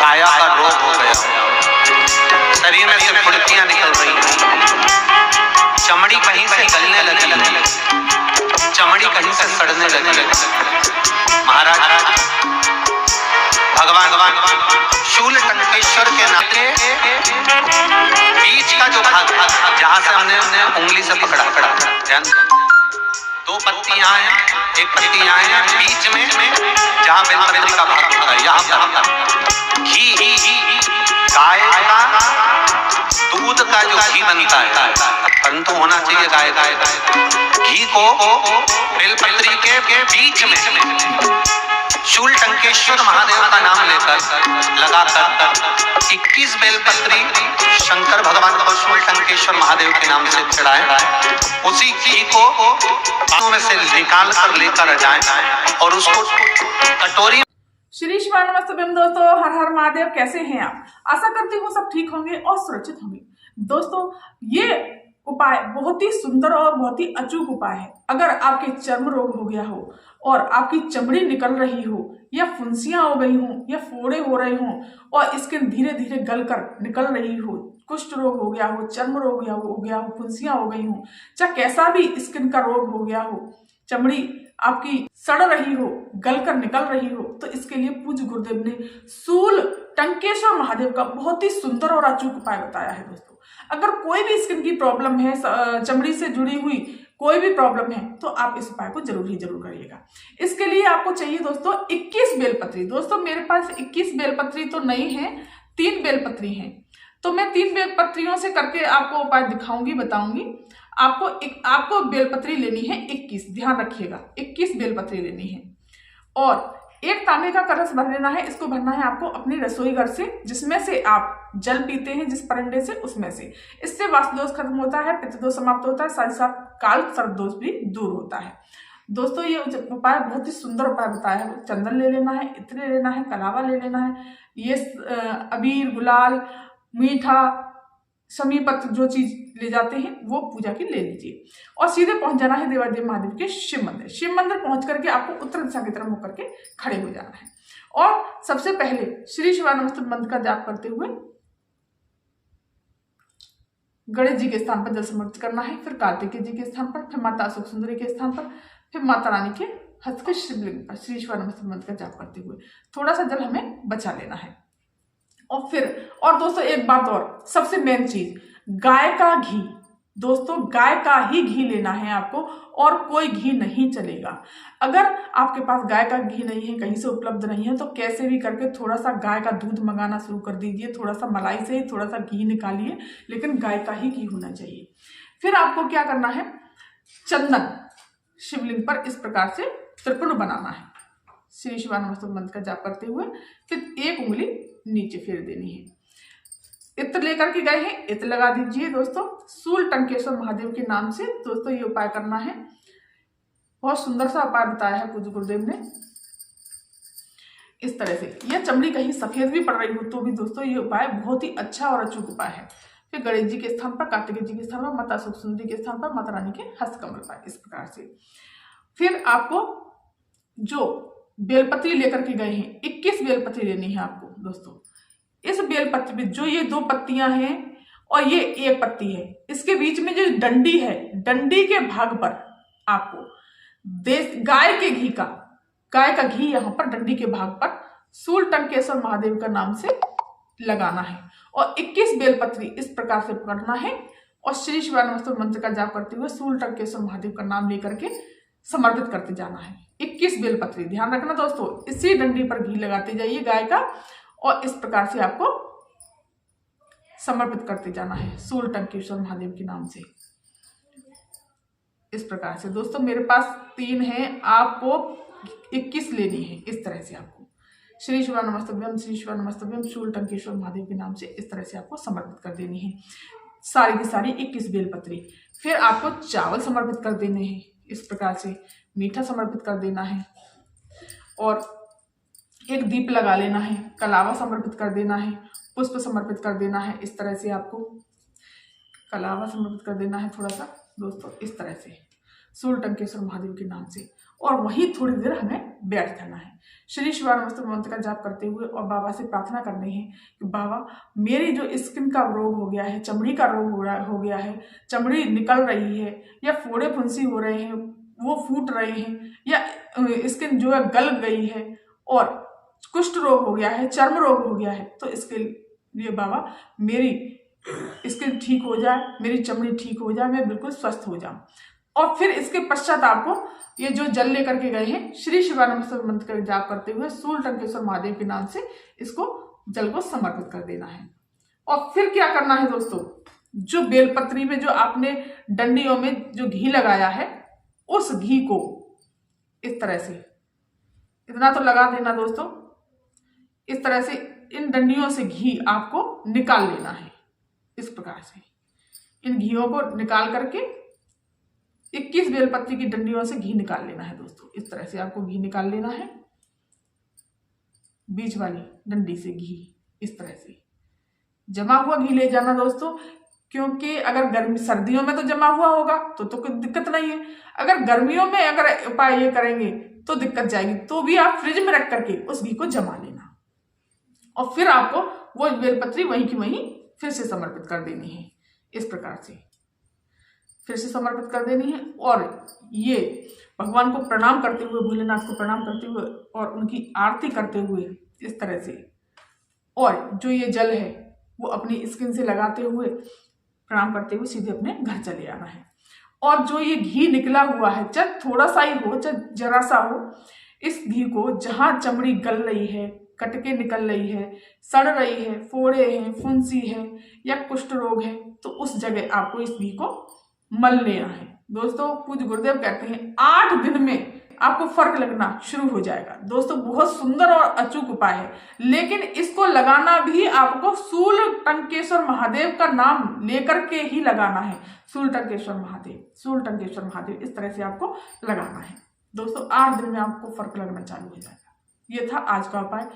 काया का रोग हो गया, शरीर में से फुर्तियां निकल रही हैं, चमड़ी कहीं से गलने लगी, चमड़ी कहीं से सड़ने लगी। महाराज भगवान शूल टंकेश्वर के नाते बीच का जो भाग जहां से हमने उंगली से पकड़ा ध्यान, दो पत्तियां हैं, एक पत्ती यहाँ है, बीच में जहाँ बेलपत्री का भाग होता है यहाँ पर घी, गाय का दूध का जो घी बनता है, परंतु होना चाहिए गाय घी को बेलपत्री के बीच में शूल टंकेश्वर महादेव का नाम लेकर लगाकर 21 बेलपत्री शंकर भगवान को शूल टंकेश्वर महादेव के नाम से चढ़ाए, उसी घी को पाँव में से निकाल कर लेकर जाएं और उसको कटोरी। श्री शिवाय नमस्ते दोस्तों, हर हर महादेव। कैसे हैं आप? आशा करती हूँ सब ठीक होंगे और सुरक्षित होंगे। दोस्तों ये उपाय बहुत ही सुंदर और बहुत ही अचूक उपाय है। अगर आपके चर्म रोग हो गया हो और आपकी चमड़ी निकल रही हो या फुंसियां हो गई हो या फोड़े हो रहे हो और स्किन धीरे धीरे गल कर निकल रही हो, कुष्ठ रोग हो गया हो, चर्म रोग हो गया हो, फुंसियां हो गई हो, चाहे कैसा भी स्किन का रोग हो गया हो, चमड़ी आपकी सड़ रही हो, गल कर निकल रही हो, तो इसके लिए पूज्य गुरुदेव ने शूल टंकेश्वर महादेव का बहुत ही सुंदर और अचूक उपाय बताया है। दोस्तों अगर कोई भी स्किन की प्रॉब्लम है, चमड़ी से जुड़ी हुई कोई भी प्रॉब्लम है, तो आप इस उपाय को जरूर करिएगा। इसके लिए आपको चाहिए दोस्तों 21 बेलपत्री। दोस्तों मेरे पास 21 बेलपत्री तो नहीं है, 3 बेलपत्री हैं, तो मैं 3 बेलपत्रियों से करके आपको उपाय दिखाऊंगी, बताऊंगी। आपको बेलपत्री लेनी है 21, ध्यान रखिएगा 21 बेलपत्री लेनी है और एक तांबे का कलश भर लेना है। इसको भरना है आपको अपनी रसोई घर से, जिसमें से आप जल पीते हैं, जिस परंडे से, उसमें से। इससे वास्तु दोष खत्म होता है, पित्त दोष समाप्त होता है, साथ ही साथ काल सर्प दोष भी दूर होता है। दोस्तों ये उपाय बहुत ही सुंदर उपाय बताया है। चंदन ले लेना है, इत्र ले लेना है, कलावा ले लेना है, ये अबीर, गुलाल, मीठा, समी पत्र जो चीज ले जाते हैं वो पूजा की ले लीजिए और सीधे पहुंच जाना है देवादेव महादेव के शिव मंदिर। शिव मंदिर पहुंच करके आपको उत्तर दिशा की तरफ होकर के खड़े हो जाना है और सबसे पहले श्री शिवाय नमस्ते मंत्र का जाप करते हुए गणेश जी के स्थान पर जल समर्पित करना है, फिर कार्तिकेय जी के स्थान पर, फिर माता अशोक सुंदरी के स्थान पर, फिर माता रानी के हस्त के शिवलिंग पर श्री शिवाय नमस्ते मंत्र का जाप करते हुए थोड़ा सा जल हमें बचा लेना है। और दोस्तों एक बात और, सबसे मेन चीज, गाय का घी। दोस्तों गाय का ही घी लेना है आपको और कोई घी नहीं चलेगा। अगर आपके पास गाय का घी नहीं है, कहीं से उपलब्ध नहीं है, तो कैसे भी करके थोड़ा सा गाय का दूध मंगाना शुरू कर दीजिए, थोड़ा सा मलाई से थोड़ा सा घी निकालिए, लेकिन गाय का ही घी होना चाहिए। फिर आपको क्या करना है, चंदन शिवलिंग पर इस प्रकार से त्रिपुण बनाना है, श्री शिवाय नमस्ते मंत्र का जाप करते हुए, फिर एक उंगली नीचे फेर देनी है। इत्र लेकर के गए हैं, इत्र लगा दीजिए दोस्तों शूल टंकेश्वर महादेव के नाम से। दोस्तों ये उपाय करना है, बहुत सुंदर सा उपाय बताया है पूज्य गुरुदेव ने। इस तरह से यह चमड़ी कहीं सफेद भी पड़ रही हो तो भी दोस्तों ये उपाय बहुत ही अच्छा और अचूक उपाय है। फिर गणेश जी के स्थान पर, कार्तिकेय जी के स्थान पर, माता अशोक सुंदरी के स्थान पर, माता रानी के हस्त कमल पर, इस प्रकार से। फिर आपको जो बेलपत्री लेकर के गए हैं, 21 बेलपत्री लेनी है आपको। दोस्तों इस बेलपत्री में जो ये 2 पत्तियां हैं और ये 1 पत्ती है, इसके बीच में जो डंडी है, डंडी के भाग पर आपको गाय का घी यहाँ पर डंडी के भाग पर शूल टंकेश्वर महादेव का नाम से लगाना है और 21 बेलपत्री इस प्रकार से पकड़ना है और श्री शिवाय नमस्ते मंत्र का जाप करते हुए शूल टंकेश्वर महादेव का नाम लेकर के समर्पित करते जाना है। 21 बेलपत्री, ध्यान रखना दोस्तों, इसी डंडी पर घी लगाते जाइए गाय का और इस प्रकार से आपको समर्पित करते जाना है शूल टंकेश्वर महादेव के नाम से, इस प्रकार से। दोस्तों मेरे पास 3 हैं, आपको 21 लेनी है। इस तरह से आपको श्री शिवाय नमस्तभ्यम, श्री शिवाय नमस्तभ्यम, शूल टंकेश्वर महादेव के नाम से इस तरह से आपको समर्पित कर देनी है सारी की सारी 21 बेलपत्री। फिर आपको चावल समर्पित कर देने हैं, इस प्रकार से मीठा समर्पित कर देना है और एक दीप लगा लेना है, कलावा समर्पित कर देना है, पुष्प समर्पित कर देना है। इस तरह से आपको कलावा समर्पित कर देना है थोड़ा सा दोस्तों, इस तरह से शूल टंकेश्वर महादेव के नाम से। और वहीं थोड़ी देर हमें बैठ जाना है। श्री शिवाय नमस्ते मंत्र का जाप करते हुए और बाबा से प्रार्थना करनी है कि बाबा मेरी जो स्किन का रोग हो गया है, चमड़ी का रोग हो गया है, चमड़ी निकल रही है या फोड़े फुंसी हो रहे हैं, वो फूट रहे हैं, या स्किन जो है गल गई है और कुष्ठ रोग हो गया है, चर्म रोग हो गया है, तो इसके लिए बाबा मेरी स्किन ठीक हो जाए, मेरी चमड़ी ठीक हो जाए, मैं बिल्कुल स्वस्थ हो जाऊं। और फिर इसके पश्चात आपको ये जो जल लेकर के गए हैं श्री शिवाय नमस्ते मंत्र का जाप करते हुए सूल टंकेश्वर महादेव के नाम से इसको जल को समर्पित कर देना है। और फिर क्या करना है दोस्तों, जो बेलपत्री में जो आपने डंडियों में जो घी लगाया है उस घी को इस तरह से, इतना तो लगा देना दोस्तों, इस तरह से इन डंडियों से घी आपको निकाल लेना है। इस प्रकार से इन घियों को निकाल करके 21 बेलपत्री की डंडियों से घी निकाल लेना है दोस्तों। इस तरह से आपको घी निकाल लेना है, बीच वाली डंडी से घी इस तरह से जमा हुआ घी ले जाना दोस्तों, क्योंकि अगर गर्मी सर्दियों में तो जमा हुआ होगा तो कोई दिक्कत नहीं है, अगर गर्मियों में अगर उपाय ये करेंगे तो दिक्कत जाएगी। तो भी आप फ्रिज में रख करके उस घी को जमा लेना और फिर आपको वो बेलपत्री वहीं की वहीं फिर से समर्पित कर देनी है। इस प्रकार से फिर से समर्पित कर देनी है और ये भगवान को प्रणाम करते हुए, भोलेनाथ को प्रणाम करते हुए और उनकी आरती करते हुए इस तरह से, और जो ये जल है वो अपनी स्किन से लगाते हुए प्रणाम करते हुए सीधे अपने घर चले आना है। और जो ये घी निकला हुआ है, चाहे थोड़ा सा ही हो चाहे जरा सा हो, इस घी को जहाँ चमड़ी गल रही है, कटके निकल रही है, सड़ रही है, फोड़े हैं, फुंसी है या कुष्ठ रोग है, तो उस जगह आपको इस घी को मल लेना है दोस्तों। पूज्य गुरुदेव कहते हैं 8 दिन में आपको फर्क लगना शुरू हो जाएगा दोस्तों। बहुत सुंदर और अचूक उपाय है, लेकिन इसको लगाना भी आपको सूल टंकेश्वर महादेव का नाम लेकर के ही लगाना है। सूल टंकेश्वर महादेव, सूल टंकेश्वर महादेव, इस तरह से आपको लगाना है दोस्तों। 8 दिन में आपको फर्क लगना चालू हो जाएगा। ये था आज का उपाय।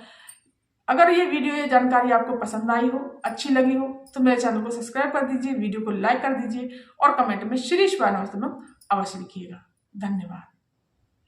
अगर ये वीडियो, ये जानकारी आपको पसंद आई हो, अच्छी लगी हो, तो मेरे चैनल को सब्सक्राइब कर दीजिए, वीडियो को लाइक कर दीजिए और कमेंट में श्री शिवाय नमस्ते अवश्य लिखिएगा। धन्यवाद।